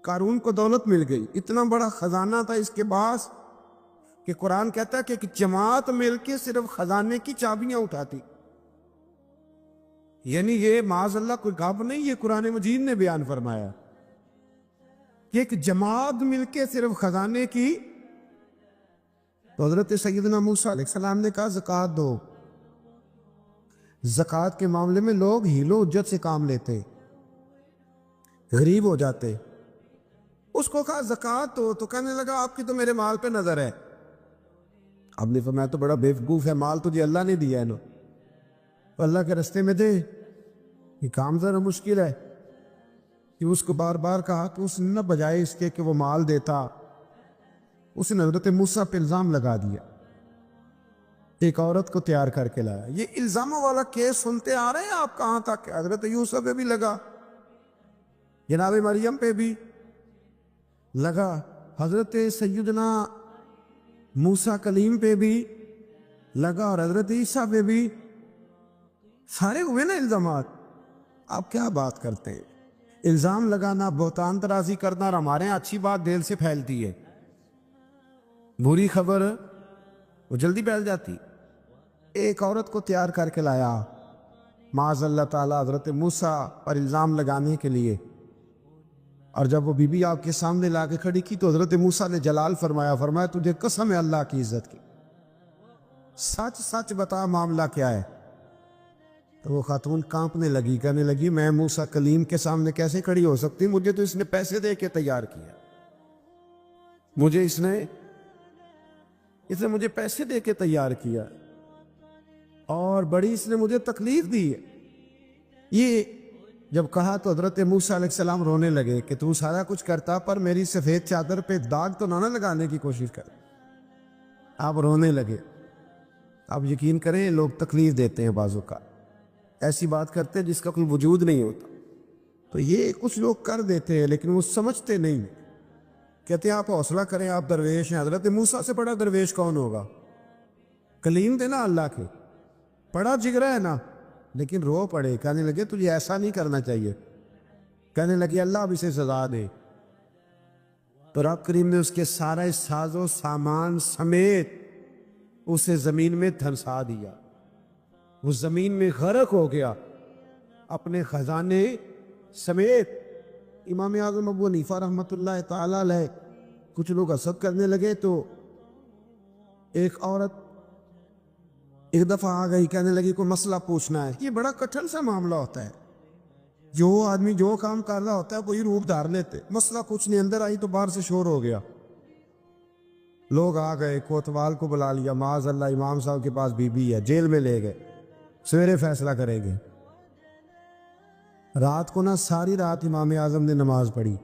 قارون کو دولت مل گئی، اتنا بڑا خزانہ تھا اس کے پاس کہ قرآن کہتا ہے کہ ایک جماعت مل کے صرف خزانے کی چابیاں اٹھاتی. یعنی یہ معاذ اللہ کوئی گپ نہیں، یہ قرآن مجید نے بیان فرمایا کہ ایک جماعت مل کے صرف خزانے کی. تو حضرت سیدنا موسیٰ علیہ السلام نے کہا زکوٰۃ دو. زکوٰۃ کے معاملے میں لوگ ہیل و حجت سے کام لیتے، غریب ہو جاتے. اس کو کہا زکوٰۃ دو تو کہنے لگا آپ کی تو میرے مال پہ نظر ہے. اب نے فرمایا تو بڑا بیوقوف ہے، مال تجھے اللہ نے دیا ہے نا، تو اللہ کے رستے میں دے. یہ کام ذرا مشکل ہے کہ اس کو بار بار کہا کہ اس نے نہ بجائے اس کے کہ وہ مال دیتا، اس نے حضرت موسیٰ پہ الزام لگا دیا، ایک عورت کو تیار کر کے لایا. یہ الزاموں والا کیس سنتے آ رہے ہیں آپ کہاں تک؟ حضرت یوسف پہ بھی لگا، جناب مریم پہ بھی لگا، حضرت سیدنا موسیٰ کلیم پہ بھی لگا، اور حضرت عیسیٰ پہ بھی. سارے ہوئے نا الزامات. آپ کیا بات کرتے ہیں؟ الزام لگانا، بہتان ترازی کرنا، اور ہمارے یہاں اچھی بات دل سے پھیلتی ہے، بری خبر وہ جلدی پھیل جاتی. ایک عورت کو تیار کر کے لایا معاذ اللہ تعالیٰ حضرت موسیٰ پر الزام لگانے کے لیے، اور جب وہ بی بی آپ کے سامنے لا کے کھڑی کی تو حضرت موسیٰ نے جلال فرمایا تجھے قسم ہے اللہ کی عزت کی، سچ سچ بتا معاملہ کیا ہے. تو وہ خاتون کانپنے لگی، کہنے لگی میں موسیٰ کلیم کے سامنے کیسے کھڑی ہو سکتی؟ مجھے تو اس نے پیسے دے کے تیار کیا، مجھے اس نے مجھے پیسے دے کے تیار کیا، اور بڑی اس نے مجھے تکلیف دی ہے. یہ جب کہا تو حضرت موسیٰ علیہ السلام رونے لگے کہ تو سارا کچھ کرتا پر میری سفید چادر پہ داغ تو نہ لگانے کی کوشش کر. آپ رونے لگے. آپ یقین کریں لوگ تکلیف دیتے ہیں، بعضوں کا ایسی بات کرتے ہیں جس کا کوئی وجود نہیں ہوتا. تو یہ کچھ لوگ کر دیتے ہیں لیکن وہ سمجھتے نہیں. کہتے ہیں آپ حوصلہ کریں، آپ درویش ہیں. حضرت موسیٰ سے بڑا درویش کون ہوگا؟ کلیم تھے نا اللہ کے، بڑا جگرا ہے نا. لیکن رو پڑے، کہنے لگے تجھے ایسا نہیں کرنا چاہیے. کہنے لگے اللہ اب اسے سزا دے. تو رب کریم نے اس کے سارا ساز و سامان سمیت اسے زمین میں دھنسا دیا. وہ زمین میں غرق ہو گیا اپنے خزانے سمیت. امام اعظم ابو حنیفہ رحمۃ اللہ تعالی علیہ کچھ لوگ حسد کرنے لگے تو ایک عورت ایک دفعہ آ گئی، کہنے لگی کوئی مسئلہ پوچھنا ہے. یہ بڑا کٹھن سا معاملہ ہوتا ہے، جو آدمی جو کام کر رہا ہوتا ہے وہی روپ دھار لیتے. مسئلہ کچھ نہیں، اندر آئی تو باہر سے شور ہو گیا. لوگ آ گئے، کوتوال کو بلا لیا، معاذ اللہ امام صاحب کے پاس بی بی ہے، جیل میں لے گئے، سویرے فیصلہ کریں گے. رات کو ساری رات امام اعظم نے نماز پڑھی،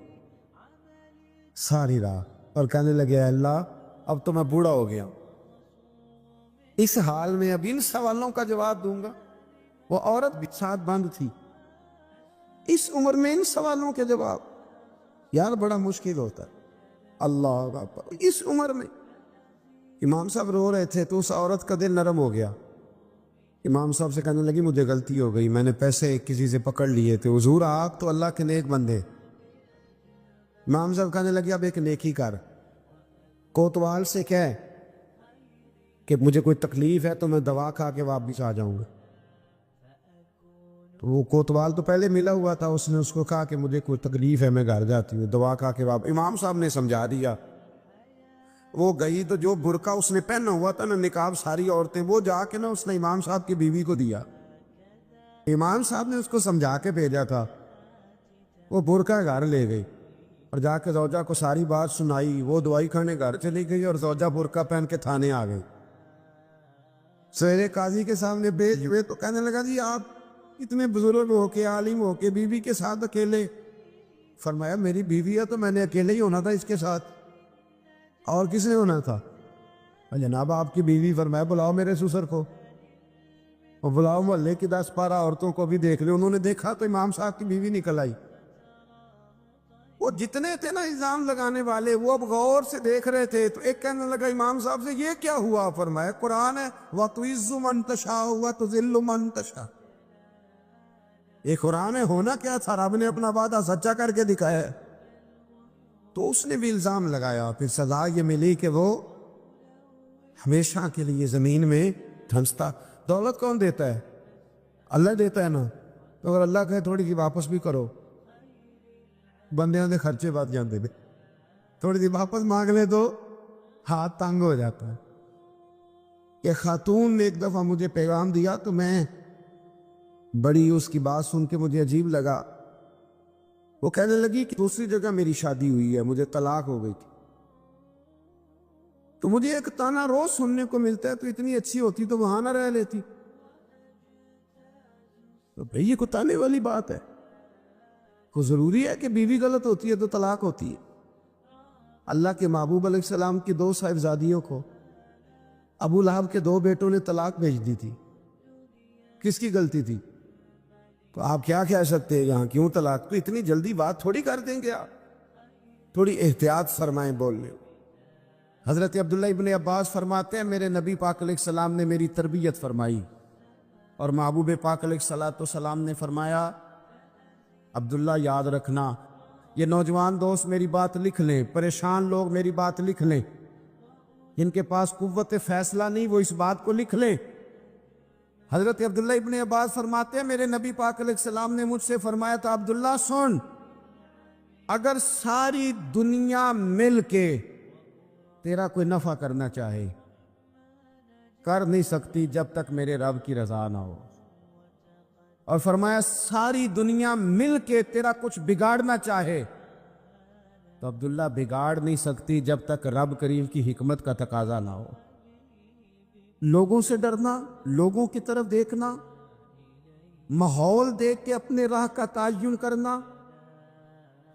ساری رات، اور کہنے لگے اے اللہ اب تو میں بوڑھا ہو گیا، اس حال میں اب ان سوالوں کا جواب دوں گا. وہ عورت بھی ساتھ بند تھی، اس عمر میں ان سوالوں کے جواب یار بڑا مشکل ہوتا ہے. اللہ اکبر. اس عمر میں امام صاحب رو رہے تھے تو اس عورت کا دل نرم ہو گیا. امام صاحب سے کہنے لگی مجھے غلطی ہو گئی، میں نے پیسے کسی سے پکڑ لیے تھے. حضور آپ تو اللہ کے نیک بندے. امام صاحب کہنے لگے اب ایک نیکی کر، کوتوال سے کہہ کہ مجھے کوئی تکلیف ہے تو میں دوا کھا کے واپس آ جاؤں گا. تو وہ کوتوال تو پہلے ملا ہوا تھا، اس نے اس کو کہا کہ مجھے کوئی تکلیف ہے میں گھر جاتی ہوں، دوا کھا کے واپس. امام صاحب نے سمجھا دیا. وہ گئی تو جو برقع اس نے پہنا ہوا تھا نا نقاب ساری عورتیں، وہ جا کے اس نے امام صاحب کی بیوی کو دیا. امام صاحب نے اس کو سمجھا کے بھیجا تھا. وہ برقع گھر لے گئی اور جا کے زوجہ کو ساری بات سنائی. وہ دوائی کھانے گھر چلی گئی اور زوجہ برقع پہن کے تھانے آ گئی. سویرے قاضی کے سامنے بھیج ہوئے تو کہنے لگا جی آپ اتنے بزرگ ہو کے عالم ہو کے بیوی کے ساتھ اکیلے. فرمایا میری بیوی ہے تو میں نے اکیلے ہی ہونا تھا اس کے ساتھ، اور کس نے ہونا تھا؟ جناب آپ کی بیوی. فرمایا بلاؤ میرے سسر کو، اور بلاؤ محلے کی 10-12 عورتوں کو بھی دیکھ لے. انہوں نے دیکھا تو امام صاحب کی بیوی نکل آئی. وہ جتنے تھے نا الزام لگانے والے وہ اب غور سے دیکھ رہے تھے. تو ایک کہنے لگا امام صاحب سے یہ کیا ہوا؟ فرمایا قرآن ہے وَتُعِزُّ مَن تَشَاءُ وَتُذِلُّ مَن تَشَاءُ. یہ قرآن ہے. ہونا کیا تھا؟ رب نے اپنا وعدہ سچا کر کے دکھایا ہے. تو اس نے بھی الزام لگایا، پھر سزا یہ ملی کہ وہ ہمیشہ کے لیے زمین میں دھنستا۔ دولت کون دیتا ہے؟ اللہ دیتا ہے نا، تو اگر اللہ کہے تھوڑی سی واپس بھی کرو، بندیاں دے خرچے بات جاندے دے، تھوڑی سی واپس مانگ لے تو ہاتھ تنگ ہو جاتا ہے۔ کہ خاتون نے ایک دفعہ مجھے پیغام دیا تو میں بڑی اس کی بات سن کے مجھے عجیب لگا۔ وہ کہنے لگی کہ دوسری جگہ میری شادی ہوئی ہے، مجھے طلاق ہو گئی تھی، تو مجھے ایک تانا روز سننے کو ملتا ہے، تو اتنی اچھی ہوتی تو وہاں نہ رہ لیتی۔ تو بھئی یہ کوئی تانے والی بات ہے؟ کوئی ضروری ہے کہ بیوی غلط ہوتی ہے تو طلاق ہوتی ہے؟ اللہ کے محبوب علیہ السلام کی 2 صاحبزادیوں کو ابو لہب کے 2 بیٹوں نے طلاق بھیج دی تھی، کس کی غلطی تھی؟ تو آپ کیا کہہ سکتے ہیں یہاں کیوں طلاق؟ تو اتنی جلدی بات تھوڑی کر دیں گے آپ، تھوڑی احتیاط فرمائیں بولنے۔ حضرت عبداللہ ابن عباس فرماتے ہیں میرے نبی پاک علیہ السلام نے میری تربیت فرمائی، اور محبوب پاک علیہ السلام نے فرمایا عبداللہ یاد رکھنا، یہ نوجوان دوست میری بات لکھ لیں، پریشان لوگ میری بات لکھ لیں، جن کے پاس قوت فیصلہ نہیں وہ اس بات کو لکھ لیں۔ حضرت عبداللہ ابن عباس فرماتے ہیں میرے نبی پاک علیہ السلام نے مجھ سے فرمایا تھا عبداللہ سن، اگر ساری دنیا مل کے تیرا کوئی نفع کرنا چاہے کر نہیں سکتی جب تک میرے رب کی رضا نہ ہو، اور فرمایا ساری دنیا مل کے تیرا کچھ بگاڑنا چاہے تو عبداللہ بگاڑ نہیں سکتی جب تک رب کریم کی حکمت کا تقاضا نہ ہو۔ لوگوں سے ڈرنا، لوگوں کی طرف دیکھنا، ماحول دیکھ کے اپنے راہ کا تعین کرنا،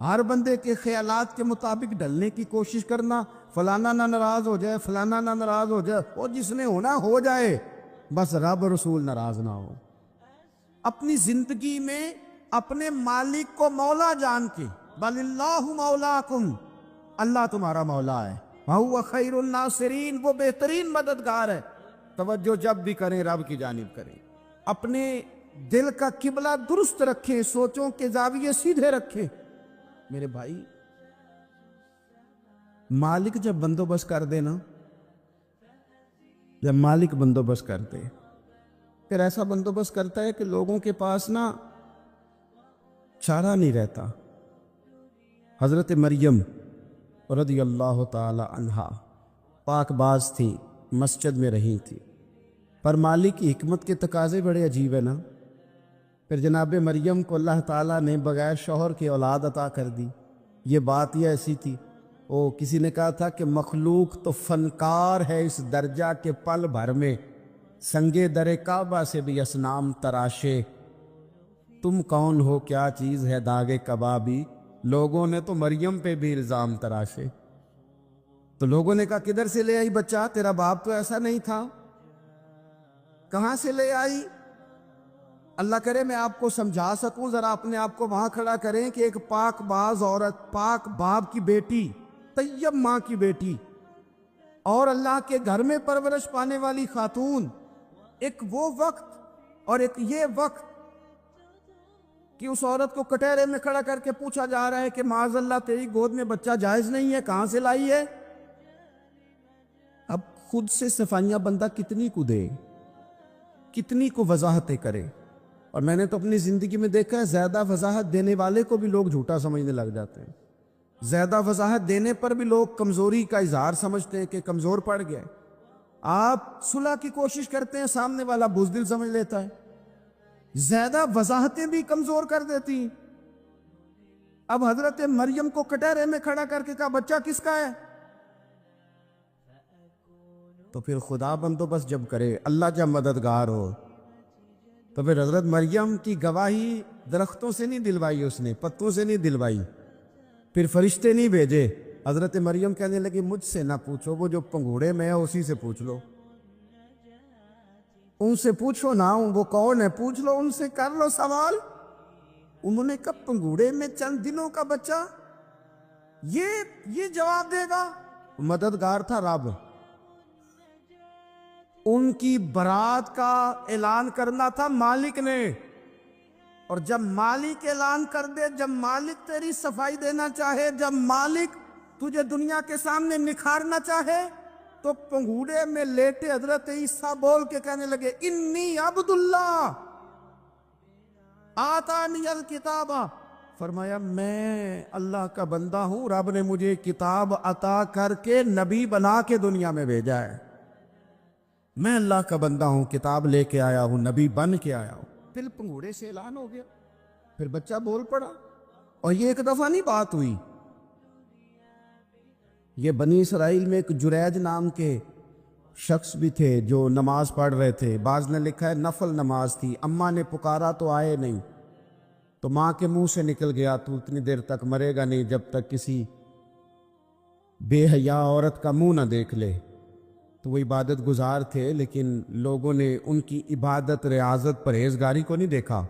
ہر بندے کے خیالات کے مطابق ڈھلنے کی کوشش کرنا، فلانا نہ ناراض ہو جائے، فلانا نہ ناراض ہو جائے، اور جس نے ہونا ہو جائے، بس رب رسول ناراض نہ ہو۔ اپنی زندگی میں اپنے مالک کو مولا جان کے، بل اللہ مولاکم، اللہ تمہارا مولا ہے، وَهُوَ خَيْرُ النَّاصِرِينَ، وہ بہترین مددگار ہے۔ توجہ جب بھی کریں رب کی جانب کریں، اپنے دل کا قبلہ درست رکھیں، سوچوں کے زاویے سیدھے رکھیں۔ میرے بھائی مالک جب بندوبست کر دے نا، جب مالک بندوبست کر دے پھر ایسا بندوبست کرتا ہے کہ لوگوں کے پاس نا چارہ نہیں رہتا۔ حضرت مریم رضی اللہ تعالی عنہا پاک باز تھی، مسجد میں رہی تھی، پر مالک کی حکمت کے تقاضے بڑے عجیب ہیں نا۔ پھر جناب مریم کو اللہ تعالیٰ نے بغیر شوہر کی اولاد عطا کر دی۔ یہ بات یہ ایسی تھی، کسی نے کہا تھا کہ مخلوق تو فنکار ہے اس درجہ کے پل بھر میں سنگے در کعبہ سے بھی اصنام تراشے، تم کون ہو کیا چیز ہے داغ کبابی، لوگوں نے تو مریم پہ بھی الزام تراشے۔ تو لوگوں نے کہا کدھر سے لے آئی بچہ، تیرا باپ تو ایسا نہیں تھا، کہاں سے لے آئی؟ اللہ کرے میں آپ کو سمجھا سکوں، ذرا اپنے آپ کو وہاں کھڑا کریں کہ ایک پاک باز عورت، پاک باپ کی بیٹی، طیب ماں کی بیٹی، اور اللہ کے گھر میں پرورش پانے والی خاتون، ایک وہ وقت اور ایک یہ وقت کہ اس عورت کو کٹہرے میں کھڑا کر کے پوچھا جا رہا ہے کہ معاذ اللہ تیری گود میں بچہ جائز نہیں ہے، کہاں سے لائی ہے؟ اب خود سے صفائیاں بندہ کتنی کو دے، کتنی کو وضاحتیں کرے۔ اور میں نے تو اپنی زندگی میں دیکھا ہے زیادہ وضاحت دینے والے کو بھی لوگ جھوٹا سمجھنے لگ جاتے ہیں، زیادہ وضاحت دینے پر بھی لوگ کمزوری کا اظہار سمجھتے ہیں کہ کمزور پڑ گئے۔ آپ صلح کی کوشش کرتے ہیں، سامنے والا بزدل سمجھ لیتا ہے، زیادہ وضاحتیں بھی کمزور کر دیتی ہیں۔ اب حضرت مریم کو کٹہرے میں کھڑا کر کے کہا بچہ کس کا ہے؟ تو پھر خدا بندوبست جب کرے، اللہ جب مددگار ہو، تو پھر حضرت مریم کی گواہی درختوں سے نہیں دلوائی، اس نے پتوں سے نہیں دلوائی، پھر فرشتے نہیں بھیجے۔ حضرت مریم کہنے لگی مجھ سے نہ پوچھو، وہ جو پنگوڑے میں ہے اسی سے پوچھ لو، ان سے پوچھو نا، وہ کون ہے پوچھ لو، ان سے کر لو سوال۔ انہوں نے کہا پنگوڑے میں چند دنوں کا بچہ یہ جواب دے گا؟ مددگار تھا رب، ان کی برات کا اعلان کرنا تھا مالک نے، اور جب مالک اعلان کر دے، جب مالک تیری صفائی دینا چاہے، جب مالک تجھے دنیا کے سامنے نکھارنا چاہے تو پنگوڑے میں لیٹے حضرت عیسیٰ بول کے کہنے لگے انی عبداللہ آتانی الکتاب، فرمایا میں اللہ کا بندہ ہوں، رب نے مجھے کتاب عطا کر کے نبی بنا کے دنیا میں بھیجا ہے، میں اللہ کا بندہ ہوں، کتاب لے کے آیا ہوں، نبی بن کے آیا ہوں۔ پھر پنگوڑے سے اعلان ہو گیا، پھر بچہ بول پڑا، اور یہ ایک دفعہ نہیں بات ہوئی۔ یہ بنی اسرائیل میں ایک جریج نام کے شخص بھی تھے جو نماز پڑھ رہے تھے، بعض نے لکھا ہے نفل نماز تھی، اماں نے پکارا تو آئے نہیں، تو ماں کے منہ سے نکل گیا تو اتنی دیر تک مرے گا نہیں جب تک کسی بے حیا عورت کا منہ نہ دیکھ لے۔ تو وہ عبادت گزار تھے، لیکن لوگوں نے ان کی عبادت، ریاضت، پرہیزگاری کو نہیں دیکھا،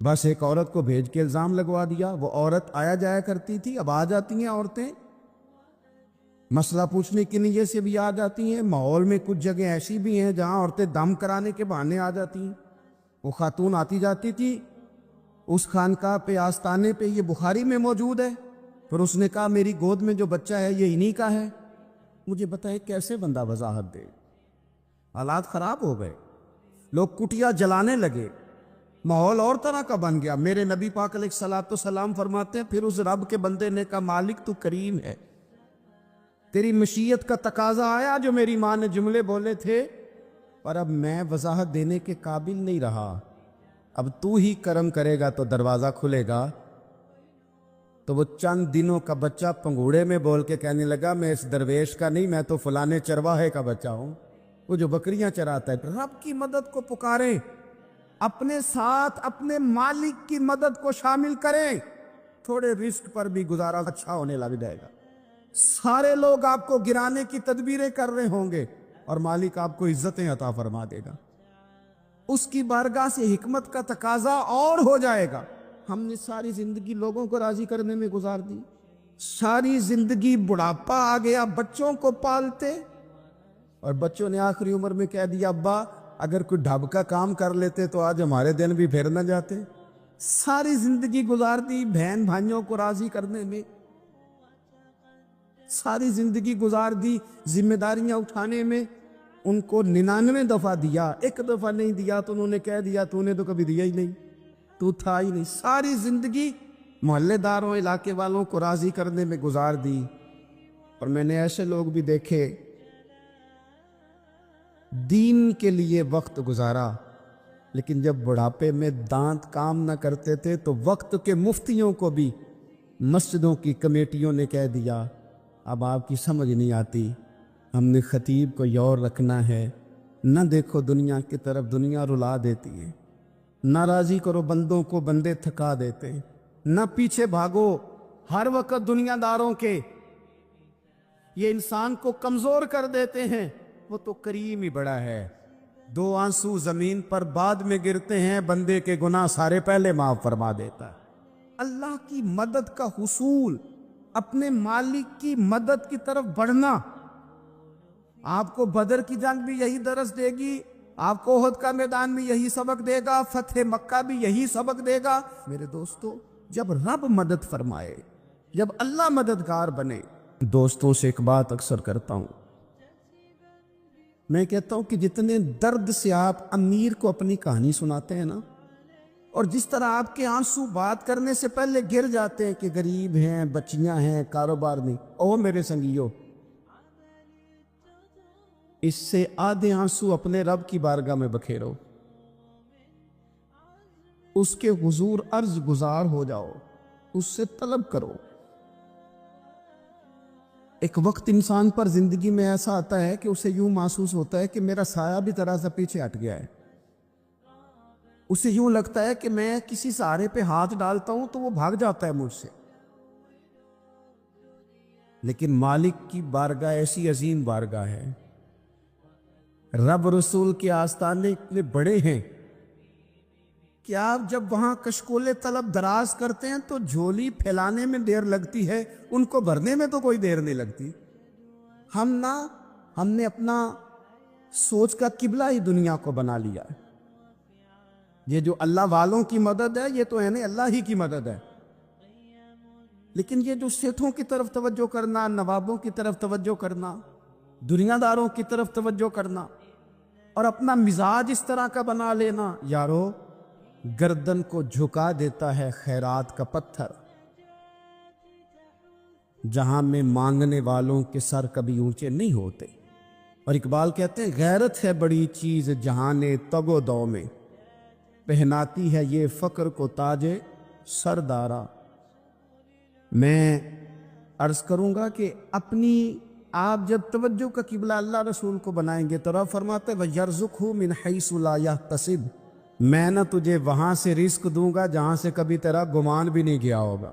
بس ایک عورت کو بھیج کے الزام لگوا دیا۔ وہ عورت آیا جایا کرتی تھی، اب آ جاتی ہیں عورتیں، مسئلہ پوچھنے کی نیت سے بھی آ جاتی ہیں۔ ماحول میں کچھ جگہ ایسی بھی ہیں جہاں عورتیں دم کرانے کے بہانے آ جاتی ہیں۔ وہ خاتون آتی جاتی تھی اس خانقاہ پہ، آستانے پہ، یہ بخاری میں موجود ہے، پھر اس نے کہا میری گود میں جو بچہ ہے یہ انہی کا ہے۔ مجھے بتائے کیسے بندہ وضاحت دے؟ حالات خراب ہو گئے، لوگ کٹیا جلانے لگے، ماحول اور طرح کا بن گیا۔ میرے نبی پاک علیہ الصلوۃ والسلام فرماتے ہیں پھر اس رب کے بندے نے کہا مالک تو کریم ہے، تیری مشیت کا تقاضا آیا جو میری ماں نے جملے بولے تھے، پر اب میں وضاحت دینے کے قابل نہیں رہا، اب تو ہی کرم کرے گا تو دروازہ کھلے گا۔ تو وہ چند دنوں کا بچہ پنگوڑے میں بول کے کہنے لگا میں اس درویش کا نہیں، میں تو فلانے چرواہے کا بچہ ہوں، وہ جو بکریاں چراتا ہے۔ رب کی مدد کو پکاریں، اپنے ساتھ اپنے مالک کی مدد کو شامل کریں، تھوڑے رزق پر بھی گزارا اچھا ہونے لگ جائے گا۔ سارے لوگ آپ کو گرانے کی تدبیریں کر رہے ہوں گے اور مالک آپ کو عزتیں عطا فرما دے گا، اس کی بارگاہ سے حکمت کا تقاضا اور ہو جائے گا۔ ہم نے ساری زندگی لوگوں کو راضی کرنے میں گزار دی، ساری زندگی بڑھاپا آ گیا بچوں کو پالتے، اور بچوں نے آخری عمر میں کہہ دیا ابا اگر کوئی ڈھب کا کام کر لیتے تو آج ہمارے دن بھی پھر نہ جاتے۔ ساری زندگی گزار دی بہن بھائیوں کو راضی کرنے میں، ساری زندگی گزار دی ذمہ داریاں اٹھانے میں، ان کو 99 دفعہ دیا، ایک دفعہ نہیں دیا تو انہوں نے کہہ دیا تو نے تو کبھی دیا ہی نہیں، تو تھا ہی نہیں۔ ساری زندگی محلے داروں، علاقے والوں کو راضی کرنے میں گزار دی۔ اور میں نے ایسے لوگ بھی دیکھے دین کے لیے وقت گزارا، لیکن جب بڑھاپے میں دانت کام نہ کرتے تھے تو وقت کے مفتیوں کو بھی مسجدوں کی کمیٹیوں نے کہہ دیا اب آپ کی سمجھ نہیں آتی، ہم نے خطیب کو یور رکھنا ہے، نہ دیکھو دنیا کی طرف، دنیا رلا دیتی ہے، نہ راضی کرو بندوں کو، بندے تھکا دیتے، نہ پیچھے بھاگو ہر وقت دنیا داروں کے، یہ انسان کو کمزور کر دیتے ہیں۔ وہ تو کریم ہی بڑا ہے، 2 آنسو زمین پر بعد میں گرتے ہیں، بندے کے گناہ سارے پہلے معاف فرما دیتا ہے۔ اللہ کی مدد کا حصول، اپنے مالک کی مدد کی طرف بڑھنا، آپ کو بدر کی جنگ بھی یہی درس دے گی، آپ کو احد کا میدان بھی یہی سبق دے گا، فتح مکہ بھی یہی سبق دے گا۔ میرے دوستو، جب رب مدد فرمائے، جب اللہ مددگار بنے، دوستوں سے ایک بات اکثر کرتا ہوں، میں کہتا ہوں کہ جتنے درد سے آپ امیر کو اپنی کہانی سناتے ہیں نا، اور جس طرح آپ کے آنسو بات کرنے سے پہلے گر جاتے ہیں کہ غریب ہیں، بچیاں ہیں، کاروبار نہیں، او میرے سنگیو، اس سے آدھے آنسو اپنے رب کی بارگاہ میں بکھیرو، اس کے حضور عرض گزار ہو جاؤ، اس سے طلب کرو۔ ایک وقت انسان پر زندگی میں ایسا آتا ہے کہ اسے یوں محسوس ہوتا ہے کہ میرا سایہ بھی ذرا سا پیچھے ہٹ گیا ہے، اسے یوں لگتا ہے کہ میں کسی سہارے پہ ہاتھ ڈالتا ہوں تو وہ بھاگ جاتا ہے مجھ سے، لیکن مالک کی بارگاہ ایسی عظیم بارگاہ ہے، رب رسول کے آستانے اتنے بڑے ہیں کہ آپ جب وہاں کشکول طلب دراز کرتے ہیں تو جھولی پھیلانے میں دیر لگتی ہے، ان کو بھرنے میں تو کوئی دیر نہیں لگتی۔ ہم نے اپنا سوچ کا قبلہ ہی دنیا کو بنا لیا ہے۔ یہ جو اللہ والوں کی مدد ہے، یہ تو ہے نہیں اللہ ہی کی مدد ہے، لیکن یہ جو سیٹھوں کی طرف توجہ کرنا، نوابوں کی طرف توجہ کرنا، دنیا داروں کی طرف توجہ کرنا اور اپنا مزاج اس طرح کا بنا لینا، یارو گردن کو جھکا دیتا ہے خیرات کا پتھر، جہاں میں مانگنے والوں کے سر کبھی اونچے نہیں ہوتے۔ اور اقبال کہتے ہیں غیرت ہے بڑی چیز جہان تگ و دو میں، پہناتی ہے یہ فقر کو تاج سردارا۔ میں عرض کروں گا کہ اپنی آپ جب توجہ کا قبلہ اللہ رسول کو بنائیں گے تو رب فرماتے ہیں وَيَرْزُقْهُ مِنْ حَيْثُ لَا يَحْتَسِبُ، میں نہ تجھے وہاں سے رزق دوں گا جہاں سے کبھی تیرا گمان بھی نہیں گیا ہوگا،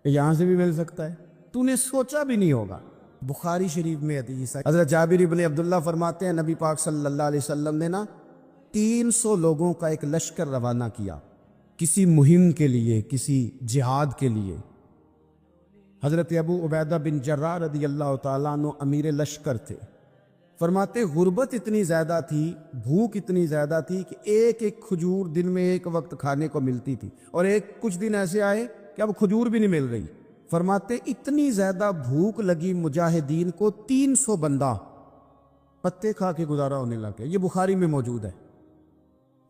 یہاں سے بھی مل سکتا ہے، تو نے سوچا بھی نہیں ہوگا۔ بخاری شریف میں حدیث ہے، حضرت جابر ابن عبداللہ فرماتے ہیں نبی پاک صلی اللہ علیہ وسلم نے 300 لوگوں کا ایک لشکر روانہ کیا کسی مہم کے لیے، کسی جہاد کے لیے۔ حضرت ابو عبیدہ بن جراح رضی اللہ تعالیٰ عنہ امیر لشکر تھے۔ فرماتے غربت اتنی زیادہ تھی، بھوک اتنی زیادہ تھی کہ ایک ایک کھجور دن میں ایک وقت کھانے کو ملتی تھی، اور کچھ دن ایسے آئے کہ اب کھجور بھی نہیں مل رہی۔ فرماتے اتنی زیادہ بھوک لگی مجاہدین کو 300 بندہ پتے کھا کے گزارا ہونے لگے۔ یہ بخاری میں موجود ہے۔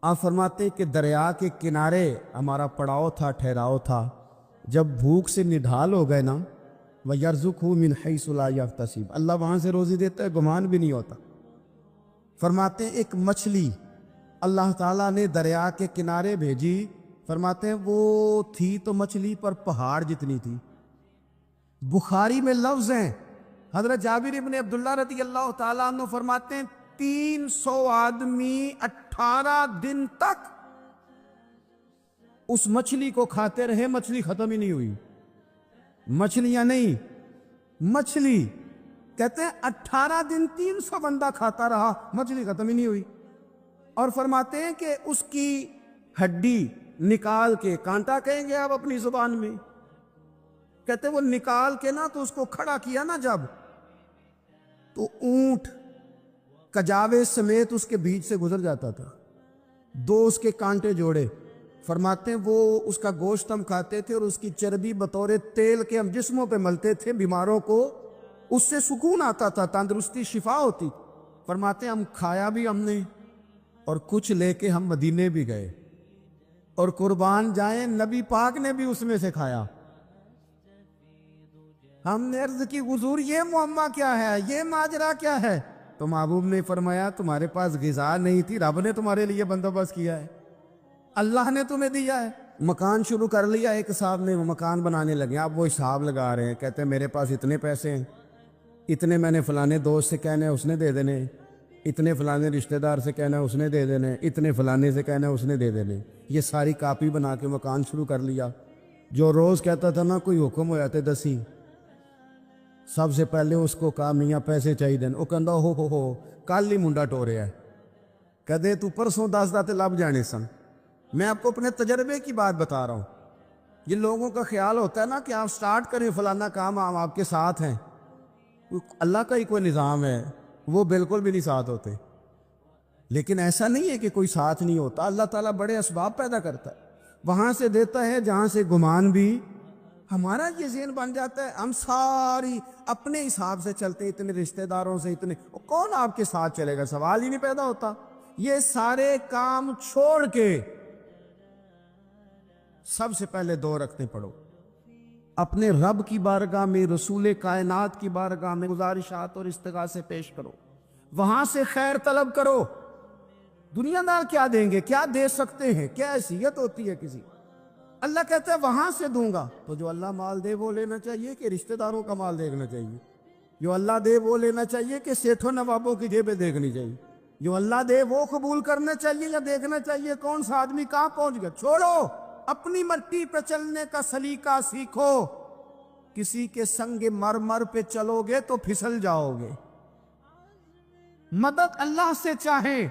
آپ فرماتے کہ دریا کے کنارے ہمارا پڑاؤ تھا، ٹھہراؤ تھا، جب بھوک سے نڈھال ہو گئے نا وَيَرْزُقْهُ مِنْ حَيْثُ لَا يَحْتَسِبُ، اللہ وہاں سے روزی دیتا ہے، گمان بھی نہیں ہوتا۔ فرماتے ایک مچھلی اللہ تعالیٰ نے دریا کے کنارے بھیجی، فرماتے ہیں وہ تھی تو مچھلی پر پہاڑ جتنی تھی۔ بخاری میں لفظ ہیں، حضرت جابر ابن عبداللہ رضی اللہ تعالیٰ عنہ فرماتے ہیں 300 آدمی 18 دن تک اس مچھلی کو کھاتے رہے، مچھلی ختم ہی نہیں ہوئی۔ مچھلیاں نہیں، مچھلی کہتے ہیں 18 دن 300 بندہ کھاتا رہا، مچھلی ختم ہی نہیں ہوئی۔ اور فرماتے ہیں کہ اس کی ہڈی نکال کے، کانٹا کہیں گے آپ اپنی زبان میں، کہتے وہ نکال کے تو اس کو کھڑا کیا جب، تو اونٹ کجاوے سمیت اس کے بیچ سے گزر جاتا تھا، 2 اس کے کانٹے جوڑے۔ فرماتے ہیں وہ اس کا گوشت ہم کھاتے تھے اور اس کی چربی بطور تیل کے ہم جسموں پہ ملتے تھے، بیماروں کو اس سے سکون آتا تھا، تندرستی شفا ہوتی۔ فرماتے ہیں ہم کھایا بھی ہم نے، اور کچھ لے کے ہم مدینے بھی گئے، اور قربان جائیں نبی پاک نے بھی اس میں سے کھایا۔ ہم نے عرض کی حضور یہ معمہ کیا ہے، یہ ماجرا کیا ہے؟ تو محبوب نے فرمایا تمہارے پاس غذا نہیں تھی، رب نے تمہارے لیے بندوبست کیا ہے، اللہ نے تمہیں دیا ہے۔ مکان شروع کر لیا ایک صاحب نے، وہ مکان بنانے لگے، آپ وہ حساب لگا رہے ہیں، کہتے ہیں میرے پاس اتنے پیسے ہیں، اتنے میں نے فلانے دوست سے کہنا ہے اس نے دے دینے، اتنے فلانے رشتہ دار سے کہنا ہے اس نے دے دینے، اتنے فلانے سے کہنا ہے اس نے دے دینے۔ یہ ساری کاپی بنا کے مکان شروع کر لیا۔ جو روز کہتا تھا کوئی حکم ہو جاتے 10 سب سے پہلے اس کو کہا میاں پیسے چاہیے دین، وہ کہندا ہو کل ہی منڈا ٹوریا ہے، کہدے تو پرسوں 10 تے لب جانے سن۔ میں آپ کو اپنے تجربے کی بات بتا رہا ہوں۔ یہ لوگوں کا خیال ہوتا ہے کہ آپ سٹارٹ کریں فلانا کام، ہم آپ کے ساتھ ہیں، اللہ کا ہی کوئی نظام ہے، وہ بالکل بھی نہیں ساتھ ہوتے۔ لیکن ایسا نہیں ہے کہ کوئی ساتھ نہیں ہوتا، اللہ تعالیٰ بڑے اسباب پیدا کرتا ہے، وہاں سے دیتا ہے جہاں سے گمان بھی۔ ہمارا یہ ذہن بن جاتا ہے ہم ساری اپنے حساب سے چلتے، اتنے رشتہ داروں سے، اتنے کون آپ کے ساتھ چلے گا، سوال ہی نہیں پیدا ہوتا۔ یہ سارے کام چھوڑ کے سب سے پہلے 2 رکعتیں پڑھو، اپنے رب کی بارگاہ میں، رسول کائنات کی بارگاہ میں گزارشات اور استغاثے پیش کرو، وہاں سے خیر طلب کرو۔ دنیا دار کیا دیں گے، کیا دے سکتے ہیں، کیا حیثیت ہوتی ہے کسی؟ اللہ کہتا ہے وہاں سے دوں گا۔ تو جو اللہ مال دے وہ لینا چاہیے کہ رشتہ داروں کا مال دیکھنا چاہیے؟ جو اللہ دے وہ لینا چاہیے کہ سیٹھوں نوابوں کی جیبیں دیکھنی چاہیے؟ جو اللہ دے وہ قبول کرنا چاہیے یا دیکھنا چاہیے کون سا آدمی کہاں پہنچ گیا؟ چھوڑو، اپنی مٹی پہ چلنے کا سلیقہ سیکھو۔ کسی کے سنگ مرمر پہ چلو گے تو پھسل جاؤ گے۔ مدد اللہ سے چاہیں،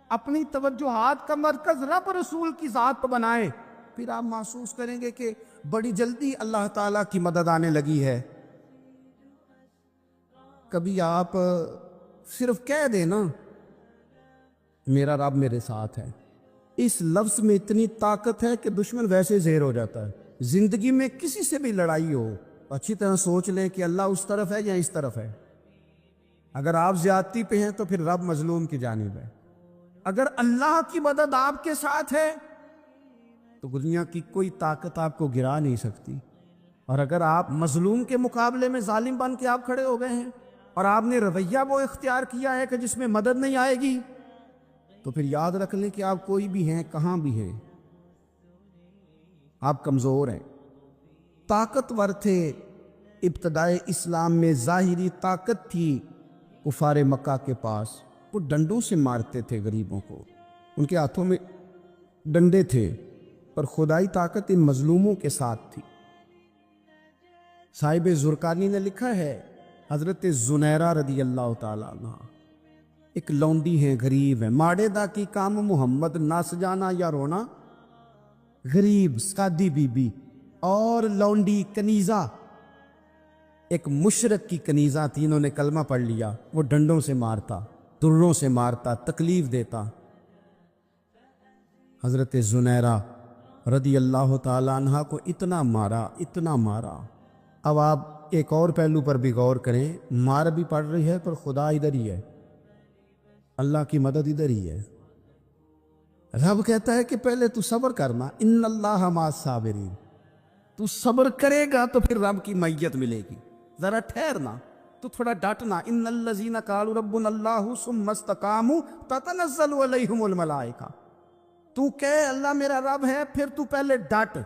اپنی توجہات کا مرکز رب رسول کی ذات پر بنائیں، پھر آپ محسوس کریں گے کہ بڑی جلدی اللہ تعالیٰ کی مدد آنے لگی ہے۔ کبھی آپ صرف کہہ دیں میرا رب میرے ساتھ ہے، اس لفظ میں اتنی طاقت ہے کہ دشمن ویسے زہر ہو جاتا ہے۔ زندگی میں کسی سے بھی لڑائی ہو تو اچھی طرح سوچ لیں کہ اللہ اس طرف ہے یا اس طرف ہے. اگر آپ زیادتی پہ ہیں تو پھر رب مظلوم کی جانب ہے. اگر اللہ کی مدد آپ کے ساتھ ہے تو دنیا کی کوئی طاقت آپ کو گرا نہیں سکتی. اور اگر آپ مظلوم کے مقابلے میں ظالم بن کے آپ کھڑے ہو گئے ہیں اور آپ نے رویہ وہ اختیار کیا ہے کہ جس میں مدد نہیں آئے گی, تو پھر یاد رکھ لیں کہ آپ کوئی بھی ہیں, کہاں بھی ہیں, آپ کمزور ہیں. طاقتور تھے ابتدائے اسلام میں, ظاہری طاقت تھی کفار مکہ کے پاس, وہ ڈنڈوں سے مارتے تھے غریبوں کو, ان کے ہاتھوں میں ڈنڈے تھے, پر خدائی طاقت ان مظلوموں کے ساتھ تھی. صاحب زرقانی نے لکھا ہے, حضرت زنیرہ رضی اللہ تعالیٰ عنہ ایک لونڈی ہیں, غریب ہیں, ماڑے دا کی کام محمد نس جانا یا رونا, غریب سادی بی بی اور لونڈی کنیزہ, ایک مشرک کی کنیزہ تھی, انہوں نے کلمہ پڑھ لیا, وہ ڈنڈوں سے مارتا, دروں سے مارتا, تکلیف دیتا. حضرت زنیرہ رضی اللہ تعالیٰ عنہ کو اتنا مارا, اتنا مارا. اب آپ ایک اور پہلو پر بھی غور کریں, مار بھی پڑ رہی ہے پر خدا ادھر ہی ہے, اللہ کی مدد ادھر ہی ہے. رب کہتا ہے کہ پہلے تو صبر کرنا, ان اللہ مع الصابرین, تو صبر کرے گا تو پھر رب کی معیت ملے گی. ذرا ٹھہرنا, تو تھوڑا ڈٹنا. ان الذین قالوا ربنا اللہ ثم استقاموا تتنزل علیہم الملائکہ, تو کہے اللہ میرا رب ہے, پھر تو پہلے ڈٹ,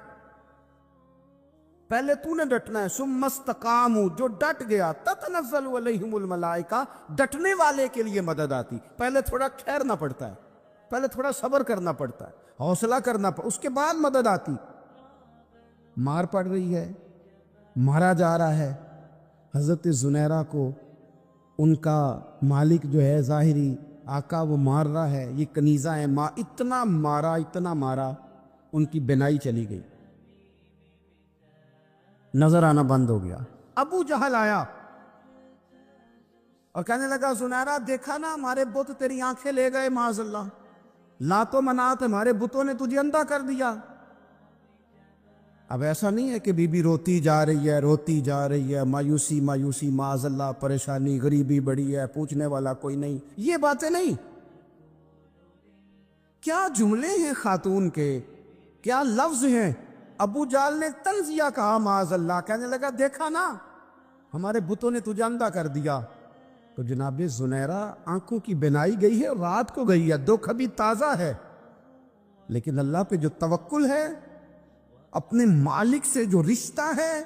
پہلے تو نے ڈٹنا ہے. ثم استقاموا, جو ڈٹ گیا, تتنزل علیہم الملائکہ, ڈٹنے والے کے لیے مدد آتی. پہلے تھوڑا ٹھہرنا پڑتا ہے, پہلے تھوڑا صبر کرنا پڑتا ہے, حوصلہ کرنا پڑتا, اس کے بعد مدد آتی. مار پڑ رہی ہے, مارا جا رہا ہے. حضرت زنیرہ کو ان کا مالک جو ہے ظاہری آقا وہ مار رہا ہے, یہ کنیزہ ہے, اتنا مارا, اتنا مارا, ان کی بینائی چلی گئی, نظر آنا بند ہو گیا. ابو جہل آیا اور کہنے لگا زنیرہ دیکھا نا ہمارے بت تیری آنکھیں لے گئے, معاذ اللہ, لات و منات ہمارے بتوں نے تجھے اندھا کر دیا. اب ایسا نہیں ہے کہ بی بی روتی جا رہی ہے, روتی جا رہی ہے, مایوسی مایوسی, معاذ اللہ, پریشانی, غریبی بڑی ہے, پوچھنے والا کوئی نہیں, یہ باتیں نہیں. کیا جملے ہیں خاتون کے, کیا لفظ ہیں. ابو جال نے تنزیہ کہا, معاذ اللہ, کہنے لگا دیکھا نا ہمارے بتوں نے تجھے اندھا کر دیا. تو جناب زنیرہ آنکھوں کی بینائی گئی ہے, رات کو گئی ہے, دکھ ابھی تازہ ہے, لیکن اللہ پہ جو توکل ہے, اپنے مالک سے جو رشتہ ہے,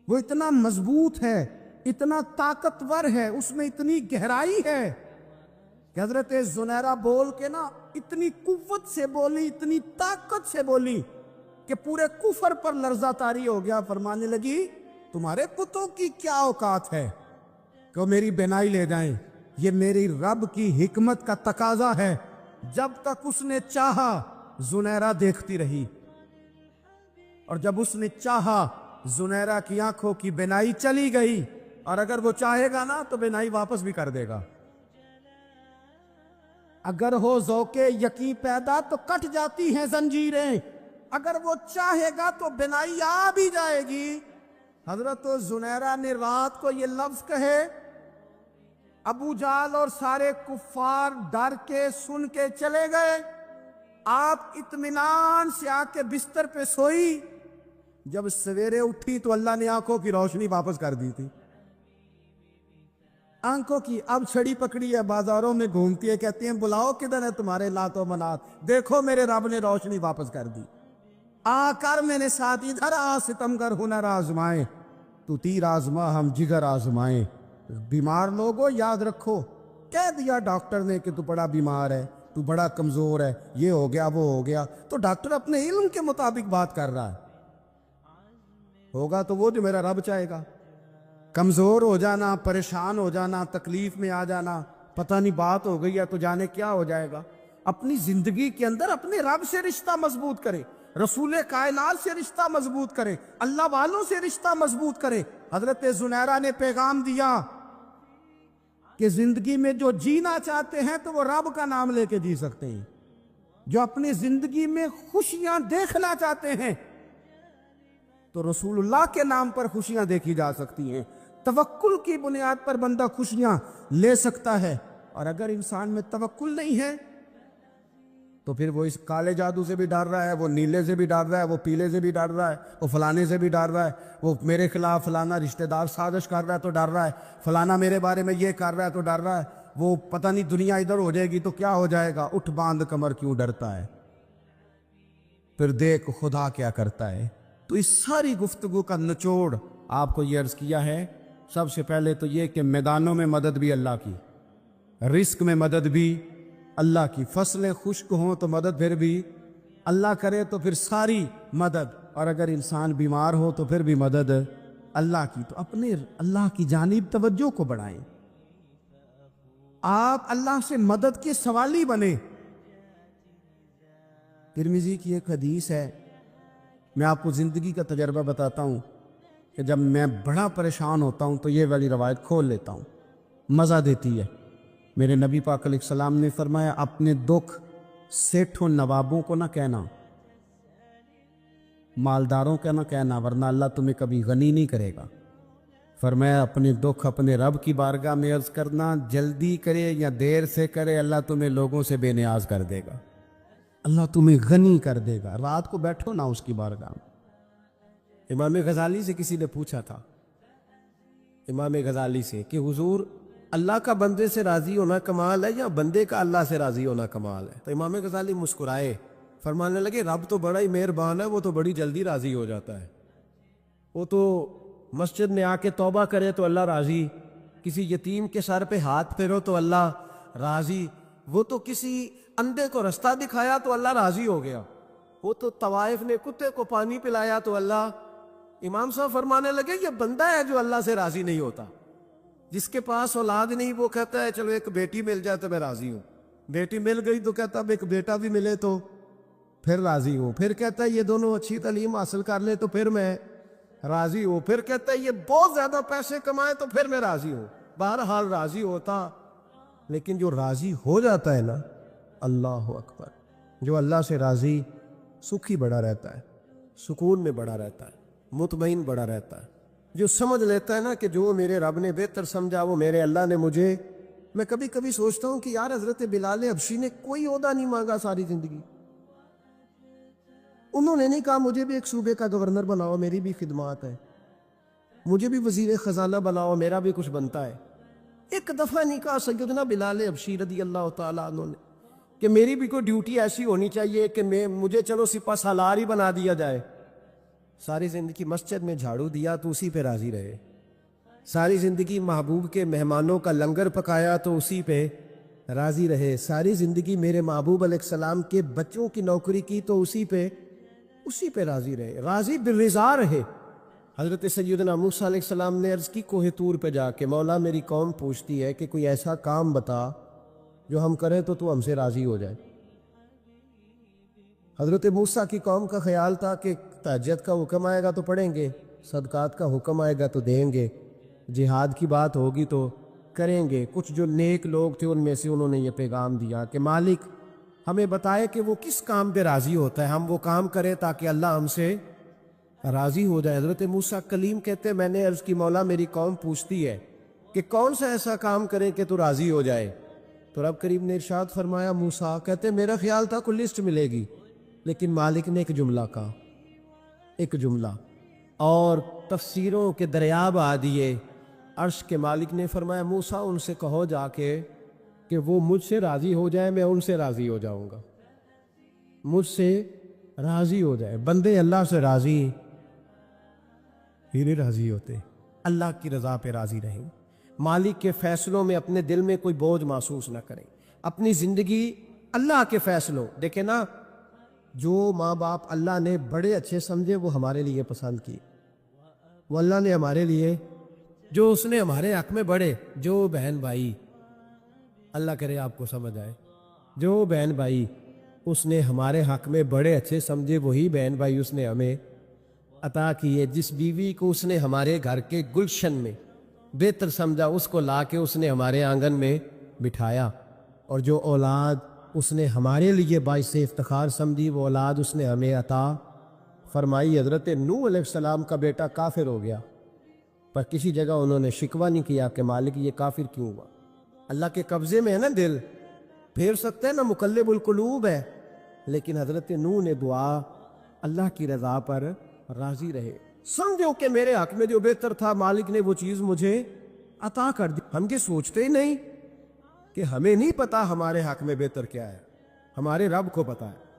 وہ اتنا مضبوط ہے, اتنا طاقتور ہے, اس میں اتنی گہرائی ہے کہ حضرت زنیرہ بول کے نا اتنی قوت سے بولی, اتنی طاقت سے بولی کہ پورے کفر پر لرزہ طاری ہو گیا. فرمانے لگی تمہارے بتوں کی کیا اوقات ہے کہ وہ میری بینائی لے جائیں, یہ میری رب کی حکمت کا تقاضا ہے. جب تک اس نے چاہا زنیرہ دیکھتی رہی, اور جب اس نے چاہا زنیرہ کی آنکھوں کی بینائی چلی گئی, اور اگر وہ چاہے گا نا تو بینائی واپس بھی کر دے گا. اگر ہو ذوق یقین پیدا تو کٹ جاتی ہیں زنجیریں, اگر وہ چاہے گا تو بینائی آ بھی جائے گی. حضرت زنیرہ نے رات کو یہ لفظ کہے, ابو جال اور سارے کفار ڈر کے سن کے چلے گئے. آپ اطمینان سے آ کے بستر پہ سوئی. جب سویرے اٹھی تو اللہ نے آنکھوں کی روشنی واپس کر دی تھی. آنکھوں کی اب چھڑی پکڑی ہے, بازاروں میں گھومتی ہے, کہتی ہیں بلاؤ کدھر ہے تمہارے لات و منات, دیکھو میرے رب نے روشنی واپس کر دی. آ کر میرے ساتھ ادھر آ, ستم کر ہنر آزمائے, تو تیر آزما ہم جگر آزمائے. بیمار لوگوں یاد رکھو, کہہ دیا ڈاکٹر نے کہ تو بڑا بیمار ہے, تو بڑا کمزور ہے, یہ ہو گیا وہ ہو گیا, تو ڈاکٹر اپنے علم کے مطابق بات کر رہا ہے. ہوگا تو وہ جو میرا رب چاہے گا. کمزور ہو جانا, پریشان ہو جانا, تکلیف میں آ جانا, پتہ نہیں بات ہو گئی ہے تو جانے کیا ہو جائے گا. اپنی زندگی کے اندر اپنے رب سے رشتہ مضبوط کرے, رسول کائنات سے رشتہ مضبوط کرے, اللہ والوں سے رشتہ مضبوط کرے. حضرت زنیرہ نے پیغام دیا کہ زندگی میں جو جینا چاہتے ہیں تو وہ رب کا نام لے کے جی سکتے ہیں. جو اپنی زندگی میں خوشیاں دیکھنا چاہتے ہیں تو رسول اللہ کے نام پر خوشیاں دیکھی جا سکتی ہیں. توکل کی بنیاد پر بندہ خوشیاں لے سکتا ہے. اور اگر انسان میں توکل نہیں ہے تو پھر وہ اس کالے جادو سے بھی ڈر رہا ہے, وہ نیلے سے بھی ڈر رہا ہے, وہ پیلے سے بھی ڈر رہا ہے, وہ فلانے سے بھی ڈر رہا ہے, وہ میرے خلاف فلانا رشتہ دار سازش کر رہا ہے تو ڈر رہا ہے, فلانا میرے بارے میں یہ کر رہا ہے تو ڈر رہا ہے, وہ پتہ نہیں دنیا ادھر ہو جائے گی تو کیا ہو جائے گا. اٹھ باندھ کمر کیوں ڈرتا ہے, پھر دیکھ خدا کیا کرتا ہے. تو اس ساری گفتگو کا نچوڑ آپ کو یہ عرض کیا ہے. سب سے پہلے تو یہ کہ میدانوں میں مدد بھی اللہ کی, رزق میں مدد بھی اللہ کی, فصلیں خشک ہوں تو مدد پھر بھی اللہ کرے تو پھر ساری مدد, اور اگر انسان بیمار ہو تو پھر بھی مدد اللہ کی. تو اپنے اللہ کی جانب توجہ کو بڑھائیں, آپ اللہ سے مدد کے سوالی بنیں. ترمذی کی ایک حدیث ہے, میں آپ کو زندگی کا تجربہ بتاتا ہوں کہ جب میں بڑا پریشان ہوتا ہوں تو یہ والی روایت کھول لیتا ہوں, مزہ دیتی ہے. میرے نبی پاک علیہ السلام نے فرمایا اپنے دکھ سیٹھوں نوابوں کو نہ کہنا, مالداروں کا نہ کہنا, ورنہ اللہ تمہیں کبھی غنی نہیں کرے گا. فرمایا اپنے دکھ اپنے رب کی بارگاہ میں عرض کرنا, جلدی کرے یا دیر سے کرے اللہ تمہیں لوگوں سے بے نیاز کر دے گا, اللہ تمہیں غنی کر دے گا. رات کو بیٹھو نہ اس کی بارگاہ میں. امام غزالی سے کسی نے پوچھا تھا, امام غزالی سے, کہ حضور اللہ کا بندے سے راضی ہونا کمال ہے یا بندے کا اللہ سے راضی ہونا کمال ہے؟ تو امام غزالی مسکرائے, فرمانے لگے رب تو بڑا ہی مہربان ہے, وہ تو بڑی جلدی راضی ہو جاتا ہے. وہ تو مسجد میں آ کے توبہ کرے تو اللہ راضی, کسی یتیم کے سر پہ ہاتھ پھیرو تو اللہ راضی, وہ تو کسی اندھے کو رستہ دکھایا تو اللہ راضی ہو گیا, وہ تو طوائف نے کتے کو پانی پلایا تو اللہ. امام صاحب فرمانے لگے یہ بندہ ہے جو اللہ سے راضی نہیں ہوتا. جس کے پاس اولاد نہیں وہ کہتا ہے چلو ایک بیٹی مل جائے تو میں راضی ہوں, بیٹی مل گئی تو کہتا اب ایک بیٹا بھی ملے تو پھر راضی ہوں, پھر کہتا ہے یہ دونوں اچھی تعلیم حاصل کر لے تو پھر میں راضی ہوں, پھر کہتا ہے یہ بہت زیادہ پیسے کمائے تو پھر میں راضی ہوں. بہرحال راضی ہوتا, لیکن جو راضی ہو جاتا ہے نا, اللہ اکبر, جو اللہ سے راضی سکھی بڑا رہتا ہے, سکون میں بڑا رہتا ہے, مطمئن بڑا رہتا ہے. جو سمجھ لیتا ہے نا کہ جو میرے رب نے بہتر سمجھا وہ میرے اللہ نے مجھے. میں کبھی کبھی سوچتا ہوں کہ یار حضرت بلال حبشی نے کوئی عہدہ نہیں مانگا ساری زندگی, انہوں نے نہیں کہا مجھے بھی ایک صوبے کا گورنر بناؤ میری بھی خدمات ہے, مجھے بھی وزیر خزانہ بناؤ میرا بھی کچھ بنتا ہے. ایک دفعہ نہیں کہا سیدنا بلال حبشی رضی اللہ تعالیٰ عنہ نے کہ میری بھی کوئی ڈیوٹی ایسی ہونی چاہیے کہ مجھے چلو سپہ سالار ہی بنا دیا جائے. ساری زندگی مسجد میں جھاڑو دیا تو اسی پہ راضی رہے, ساری زندگی محبوب کے مہمانوں کا لنگر پکایا تو اسی پہ راضی رہے, ساری زندگی میرے محبوب علیہ السلام کے بچوں کی نوکری کی تو اسی پہ راضی رہے, راضی بالرضا رہے. حضرت سیدنا موسیٰ علیہ السلام نے عرض کی کوہ طور پہ جا کے, مولا میری قوم پوچھتی ہے کہ کوئی ایسا کام بتا جو ہم کریں تو ہم سے راضی ہو جائے. حضرت موسیٰ کی قوم کا خیال تھا کہ تہجد کا حکم آئے گا تو پڑھیں گے, صدقات کا حکم آئے گا تو دیں گے, جہاد کی بات ہوگی تو کریں گے. کچھ جو نیک لوگ تھے ان میں سے انہوں نے یہ پیغام دیا کہ مالک ہمیں بتائے کہ وہ کس کام پہ راضی ہوتا ہے, ہم وہ کام کریں تاکہ اللہ ہم سے راضی ہو جائے. حضرت موسیٰ کلیم کہتے میں نے عرض کی مولا میری قوم پوچھتی ہے کہ کون سا ایسا کام کریں کہ تو راضی ہو جائے. تو رب کریم نے ارشاد فرمایا موسیٰ کہتے میرا خیال تھا کوئی لسٹ ملے گی, لیکن مالک نے ایک جملہ کہا, ایک جملہ, اور تفسیروں کے دریا بہا دیے. عرش کے مالک نے فرمایا موسیٰ ان سے کہو جا کے کہ وہ مجھ سے راضی ہو جائے, میں ان سے راضی ہو جاؤں گا, مجھ سے راضی ہو جائے. بندے اللہ سے راضی ہی نہیں راضی ہوتے, اللہ کی رضا پہ راضی رہیں, مالک کے فیصلوں میں اپنے دل میں کوئی بوجھ محسوس نہ کریں, اپنی زندگی اللہ کے فیصلوں. دیکھیں نا, جو ماں باپ اللہ نے بڑے اچھے سمجھے وہ ہمارے لیے پسند کی, وہ اللہ نے ہمارے لیے جو اس نے ہمارے حق میں بڑے, جو بہن بھائی اللہ کرے آپ کو سمجھ آئے, جو بہن بھائی اس نے ہمارے حق میں بڑے اچھے سمجھے وہی بہن بھائی اس نے ہمیں عطا کیے. جس بیوی کو اس نے ہمارے گھر کے گلشن میں بہتر سمجھا اس کو لا کے اس نے ہمارے آنگن میں بٹھایا, اور جو اولاد اس نے ہمارے لیے باعث افتخار سمجھی، وہ اولاد اس نے ہمیں عطا فرمائی۔ حضرت نوح علیہ السلام کا بیٹا کافر ہو گیا، پر کسی جگہ انہوں نے شکوہ نہیں کیا کہ مالک یہ کافر کیوں ہوا۔ اللہ کے قبضے میں ہے نا دل، پھیر سکتے ہیں نا، مقلب القلوب ہے، لیکن حضرت نوح نے دعا اللہ کی رضا پر راضی رہے، سمجھو کہ میرے حق میں جو بہتر تھا مالک نے وہ چیز مجھے عطا کر دی۔ ہم یہ سوچتے ہی نہیں کہ ہمیں نہیں پتا ہمارے حق میں بہتر کیا ہے، ہمارے رب کو پتا ہے۔